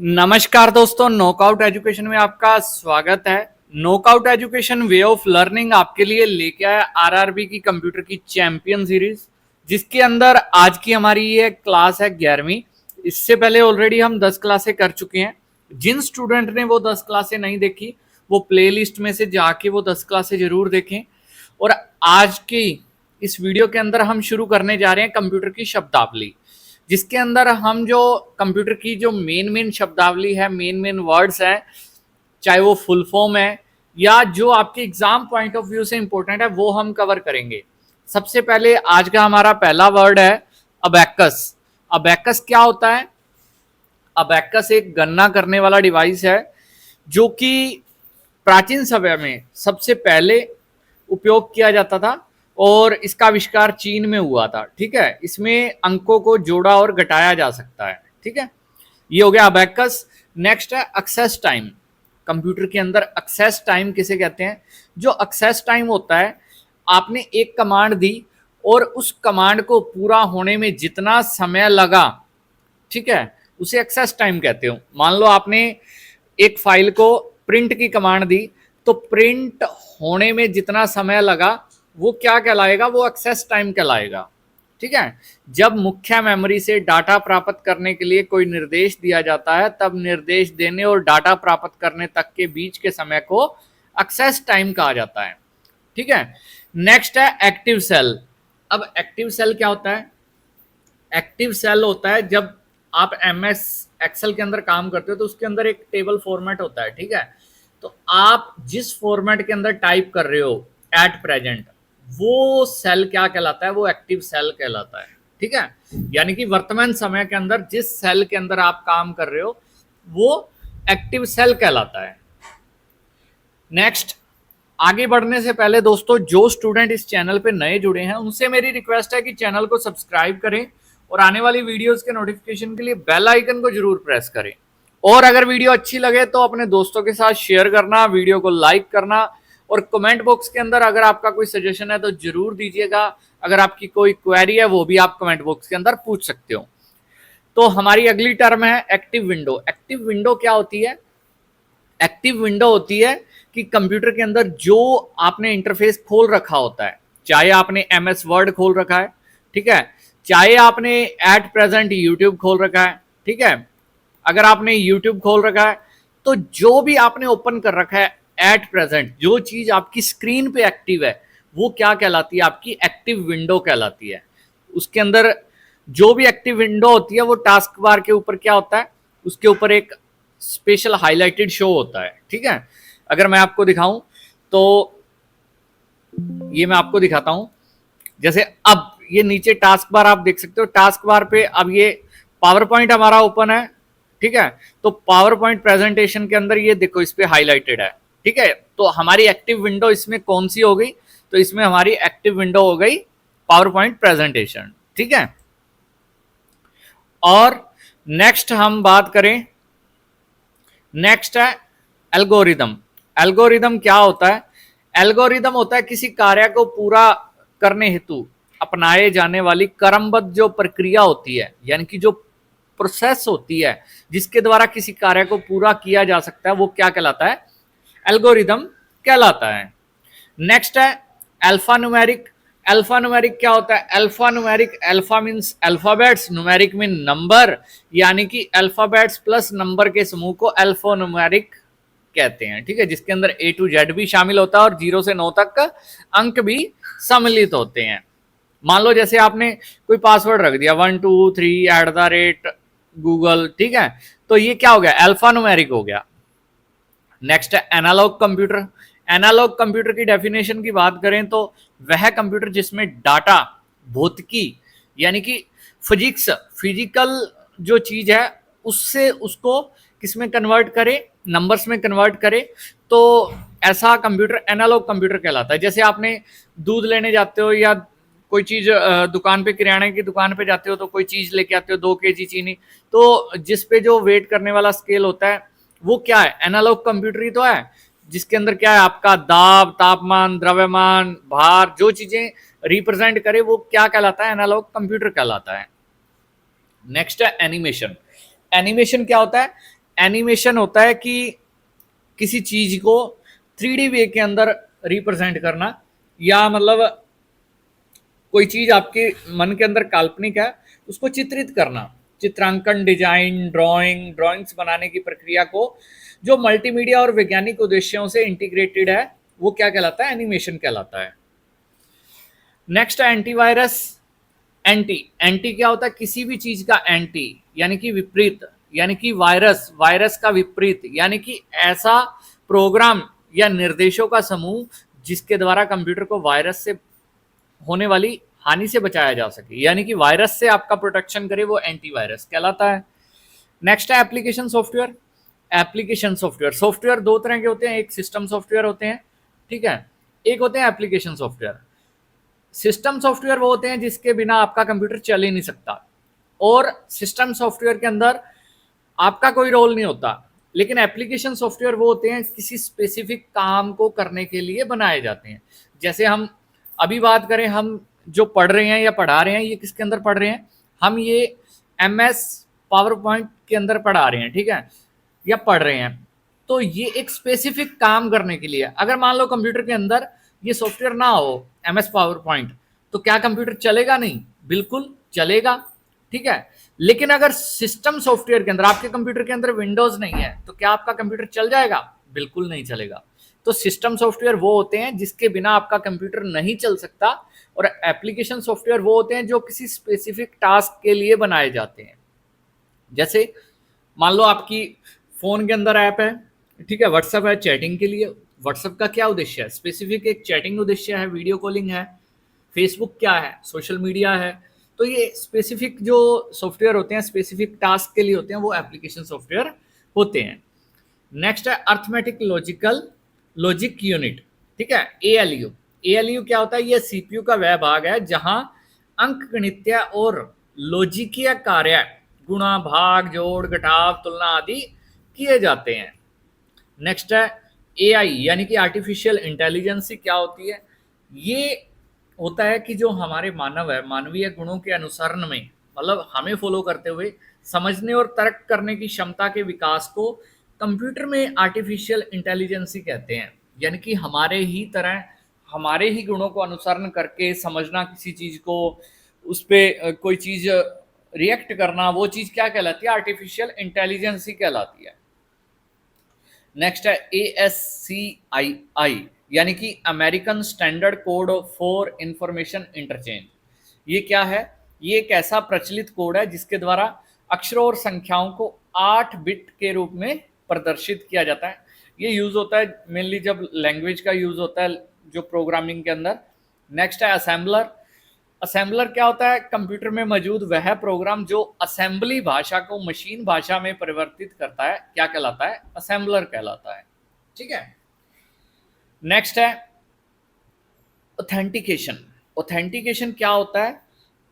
नमस्कार दोस्तों, knockout education में आपका स्वागत है। Knockout education way of learning आपके लिए लेके आया आरआरबी की कंप्यूटर की चैंपियन सीरीज, जिसके अंदर आज की हमारी ये क्लास है 11वीं। इससे पहले ऑलरेडी हम 10 क्लासें कर चुके हैं। जिन स्टूडेंट ने वो 10 क्लासें नहीं देखी, वो प्लेलिस्ट में से जाके वो 10 क्लासें जरूर देखें। और आज की इस वीडियो के अंदर हम शुरू करने जा रहे हैं कंप्यूटर की शब्दावली, जिसके अंदर हम जो कंप्यूटर की जो मेन शब्दावली है, मेन वर्ड्स हैं, चाहे वो फुल फॉर्म है या जो आपके एग्जाम पॉइंट ऑफ व्यू से इंपॉर्टेंट है, वो हम कवर करेंगे। सबसे पहले आज का हमारा पहला वर्ड है अबैकस। अबैकस क्या होता है? अबैकस एक गणना करने वाला डिवाइस है जो कि प्राचीन समय में सबसे पहले उपयोग किया जाता था और इसका आविष्कार चीन में हुआ था। ठीक है, इसमें अंकों को जोड़ा और घटाया जा सकता है। ठीक है, ये हो गया अबैकस। नेक्स्ट है एक्सेस टाइम। कंप्यूटर के अंदर एक्सेस टाइम किसे कहते हैं? जो एक्सेस टाइम होता है, आपने एक कमांड दी और उस कमांड को पूरा होने में जितना समय लगा, ठीक है, उसे एक्सेस टाइम कहते हो। मान लो आपने एक फाइल को प्रिंट की कमांड दी, तो प्रिंट होने में जितना समय लगा वो क्या कहलाएगा? वो एक्सेस टाइम कहलाएगा। ठीक है, जब मुख्य मेमोरी से डाटा प्राप्त करने के लिए कोई निर्देश दिया जाता है, तब निर्देश देने और डाटा प्राप्त करने तक के बीच के समय को एक्सेस टाइम कहा जाता है। ठीक है, नेक्स्ट है एक्टिव सेल। अब एक्टिव सेल क्या होता है? एक्टिव सेल होता है जब आप एमएस एक्सेल के अंदर काम करते हो तो उसके अंदर एक टेबल फॉर्मेट होता है। ठीक है, तो आप जिस फॉर्मेट के अंदर टाइप कर रहे हो एट प्रेजेंट, वो सेल क्या कहलाता है? वो एक्टिव सेल कहलाता है। ठीक है, यानी कि वर्तमान समय के अंदर जिस सेल के अंदर आप काम कर रहे हो वो एक्टिव सेल कहलाता है। नेक्स्ट, आगे बढ़ने से पहले दोस्तों, जो स्टूडेंट इस चैनल पे नए जुड़े हैं उनसे मेरी रिक्वेस्ट है कि चैनल को सब्सक्राइब करें और आने वाली वीडियोस के नोटिफिकेशन के लिए बेल आइकन को जरूर प्रेस करें। और अगर वीडियो अच्छी लगे तो अपने दोस्तों के साथ शेयर करना, वीडियो को लाइक करना और कमेंट बॉक्स के अंदर अगर आपका कोई सजेशन है तो जरूर दीजिएगा। अगर आपकी कोई क्वेरी है वो भी आप कमेंट बॉक्स के अंदर पूछ सकते हो। तो हमारी अगली टर्म है एक्टिव विंडो। एक्टिव विंडो क्या होती है? एक्टिव विंडो होती है कि कंप्यूटर के अंदर जो आपने इंटरफेस खोल रखा होता है, चाहे आपने एमएस वर्ड खोल रखा है, ठीक है, चाहे आपने एट प्रेजेंट यूट्यूब खोल रखा है, ठीक है, अगर आपने यूट्यूब खोल रखा है तो जो भी आपने ओपन कर रखा है एट प्रेजेंट, जो चीज आपकी स्क्रीन पे एक्टिव है वो क्या कहलाती है? आपकी एक्टिव विंडो कहलाती है। उसके अंदर जो भी एक्टिव विंडो होती है वो टास्क बार के ऊपर क्या होता है? उसके ऊपर एक स्पेशल हाईलाइटेड शो होता है। ठीक है, अगर मैं आपको दिखाऊं तो ये मैं आपको दिखाता हूं। जैसे अब ये नीचे टास्क बार आप देख सकते हो। टास्क बार पे अब ये पावर पॉइंट हमारा ओपन है। ठीक है, तो पावर पॉइंट प्रेजेंटेशन के अंदर ये देखो इस पे हाईलाइटेड है। ठीक है, तो हमारी एक्टिव विंडो इसमें कौन सी हो गई? तो इसमें हमारी एक्टिव विंडो हो गई पावर पॉइंट प्रेजेंटेशन। ठीक है, और नेक्स्ट हम बात करें, नेक्स्ट है एल्गोरिदम। एल्गोरिदम क्या होता है? एल्गोरिदम होता है किसी कार्य को पूरा करने हेतु अपनाए जाने वाली क्रमबद्ध जो प्रक्रिया होती है, यानी कि जो प्रोसेस होती है जिसके द्वारा किसी कार्य को पूरा किया जा सकता है, वो क्या कहलाता है? एल्गोरिदम कहलाता है। नेक्स्ट है अल्फा न्यूमेरिक। अल्फा न्यूमेरिक क्या होता है? Alpha numeric, alpha means alphabets, numeric mean number, यानी कि अल्फाबेट्स प्लस नंबर के समूह को अल्फा न्यूमेरिक कहते हैं। ठीक है, जिसके अंदर ए टू जेड भी शामिल होता है और 0 से 9 तक का अंक भी सम्मिलित होते हैं। मान लो जैसे आपने कोई पासवर्ड रख दिया 123@गूगल, ठीक है, तो ये क्या हो गया? अल्फा न्यूमेरिक हो गया। नेक्स्ट है एनालॉग कंप्यूटर। एनालॉग कंप्यूटर की डेफिनेशन की बात करें तो वह कंप्यूटर जिसमें डाटा, भौतिकी यानी कि फिजिक्स, फिजिकल जो चीज है उससे उसको किसमें कन्वर्ट करे? नंबर्स में कन्वर्ट करे, तो ऐसा कंप्यूटर एनालॉग कंप्यूटर कहलाता है। जैसे आपने दूध लेने जाते हो या कोई चीज दुकान पे, किराने की दुकान पे जाते हो तो कोई चीज लेके आते हो 2 केजी चीनी, तो जिस पे जो वेट करने वाला स्केल होता है वो क्या है? एनालॉग कंप्यूटर ही तो है, जिसके अंदर क्या है? आपका दाब, तापमान, द्रव्यमान, भार, जो चीजें रिप्रेजेंट करे वो क्या कहलाता है? एनालॉग कंप्यूटर कहलाता है। नेक्स्ट है एनिमेशन। एनिमेशन क्या होता है? एनिमेशन होता है कि किसी चीज को 3D वे के अंदर रिप्रेजेंट करना, या मतलब कोई चीज आपके मन के अंदर काल्पनिक है उसको चित्रित करना। चित्रांकन, डिजाइन, ड्राइंग्स बनाने की प्रक्रिया को जो मल्टीमीडिया और वैज्ञानिक उद्देश्यों से इंटीग्रेटेड है वो क्या कहलाता है? एनिमेशन कहलाता है। नेक्स्ट है एंटीवायरस। एंटी एंटी क्या होता है? किसी भी चीज का एंटी यानी कि विपरीत, यानी कि वायरस का विपरीत, यानी कि ऐसा प्रोग्राम या निर्देशों का समूह जिसके द्वारा कंप्यूटर को वायरस से होने वाली हानि से बचाया जा सके, यानी कि वायरस से आपका प्रोटेक्शन करे, वो एंटीवायरस कहलाता है। नेक्स्ट है एप्लीकेशन सॉफ्टवेयर। एप्लीकेशन सॉफ्टवेयर दो तरह के होते हैं, एक सिस्टम सॉफ्टवेयर होते हैं, ठीक है, एक होते हैं एप्लीकेशन सॉफ्टवेयर। सिस्टम सॉफ्टवेयर वो होते हैं जिसके बिना आपका कंप्यूटर चल ही नहीं सकता, और सिस्टम सॉफ्टवेयर के अंदर आपका कोई रोल नहीं होता। लेकिन एप्लीकेशन सॉफ्टवेयर वो होते हैं किसी स्पेसिफिक काम को करने के लिए बनाए जाते हैं। जैसे हम अभी बात करें, हम जो पढ़ रहे हैं या पढ़ा रहे हैं, ये किसके अंदर पढ़ रहे हैं? हम ये MS पावर पॉइंट के अंदर पढ़ा रहे हैं, ठीक है, या पढ़ रहे हैं। तो ये एक स्पेसिफिक काम करने के लिए, अगर मान लो कंप्यूटर के अंदर ये सॉफ्टवेयर ना हो MS पावर पॉइंट, तो क्या कंप्यूटर चलेगा? नहीं, बिल्कुल चलेगा, ठीक है। लेकिन अगर सिस्टम सॉफ्टवेयर के अंदर, आपके कंप्यूटर के अंदर विंडोज नहीं है, तो क्या आपका कंप्यूटर चल जाएगा? बिल्कुल नहीं चलेगा। तो सिस्टम सॉफ्टवेयर वो होते हैं जिसके बिना आपका कंप्यूटर नहीं चल सकता, और एप्लीकेशन सॉफ्टवेयर वो होते हैं जो किसी स्पेसिफिक टास्क के लिए बनाए जाते हैं। जैसे मान लो आपकी फोन के अंदर ऐप है, ठीक है, व्हाट्सएप है चैटिंग के लिए। व्हाट्सएप का क्या उद्देश्य है? स्पेसिफिक एक चैटिंग उद्देश्य है, वीडियो कॉलिंग है। फेसबुक क्या है? सोशल मीडिया है। तो ये स्पेसिफिक जो सॉफ्टवेयर होते हैं स्पेसिफिक टास्क के लिए होते हैं, वो एप्लीकेशन सॉफ्टवेयर होते हैं। नेक्स्ट है अर्थमेटिक लॉजिक यूनिट, ठीक है, ALU। ALU क्या होता है? ये CPU का वह भाग है जहां अंकगणितीय और लॉजिकीय कार्य, गुणा, भाग, जोड़, घटाव, तुलना आदि किए जाते हैं। नेक्स्ट है AI यानी कि आर्टिफिशियल इंटेलिजेंस। क्या होती है? ये होता है कि जो हमारे मानव है, मानवीय गुणों के अनुसरण में, मतलब हमें फॉलो करते हुए समझने और तर्क करने की क्षमता के विकास को कंप्यूटर में आर्टिफिशियल इंटेलिजेंस कहते हैं। यानी कि हमारे ही तरह, हमारे ही गुणों को अनुसरण करके समझना किसी चीज को, उस पर कोई चीज रिएक्ट करना, वो चीज क्या कहलाती है? आर्टिफिशियल इंटेलिजेंस कहलाती है। नेक्स्ट है ASCII यानी कि American standard code for information interchange. ये क्या है? ये एक ऐसा प्रचलित कोड है जिसके द्वारा अक्षरों और संख्याओं को 8 बिट के रूप में प्रदर्शित किया जाता है। ये यूज होता है मेनली जब लैंग्वेज का यूज होता है, जो प्रोग्रामिंग के अंदर। नेक्स्ट है असेंबलर। असेंबलर क्या होता है? कंप्यूटर में मौजूद वह प्रोग्राम जो असेंबली भाषा को मशीन भाषा में परिवर्तित करता है, क्या कहलाता है? असेंबलर कहलाता है, ठीक है। नेक्स्ट है ऑथेंटिकेशन। ऑथेंटिकेशन क्या होता है?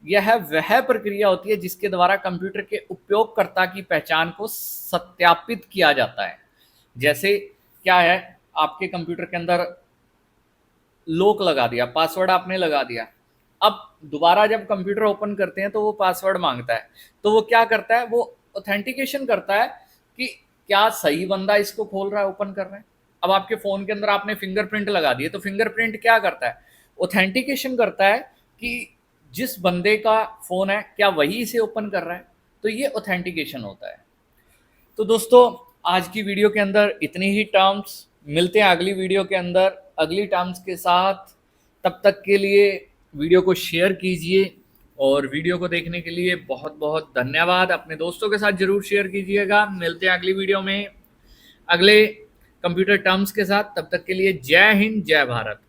यह वह प्रक्रिया होती है जिसके द्वारा कंप्यूटर के उपयोगकर्ता की पहचान को सत्यापित किया जाता है। जैसे क्या है, आपके कंप्यूटर के अंदर लॉक लगा दिया, पासवर्ड आपने लगा दिया, अब दोबारा जब कंप्यूटर ओपन करते हैं तो वो पासवर्ड मांगता है, तो वो क्या करता है? वो ऑथेंटिकेशन करता है कि क्या सही बंदा इसको खोल रहा है, ओपन कर रहा है। अब आपके फ़ोन के अंदर आपने फिंगरप्रिंट लगा दिए, तो फिंगरप्रिंट क्या करता है? ऑथेंटिकेशन करता है कि जिस बंदे का फ़ोन है क्या वही इसे ओपन कर रहा है। तो ये ऑथेंटिकेशन होता है। तो दोस्तों आज की वीडियो के अंदर इतनी ही टर्म्स, मिलते हैं अगली वीडियो के अंदर अगली टर्म्स के साथ। तब तक के लिए वीडियो को शेयर कीजिए, और वीडियो को देखने के लिए बहुत बहुत धन्यवाद। अपने दोस्तों के साथ जरूर शेयर कीजिएगा। मिलते हैं अगली वीडियो में अगले कंप्यूटर टर्म्स के साथ। तब तक के लिए जय हिंद, जय भारत।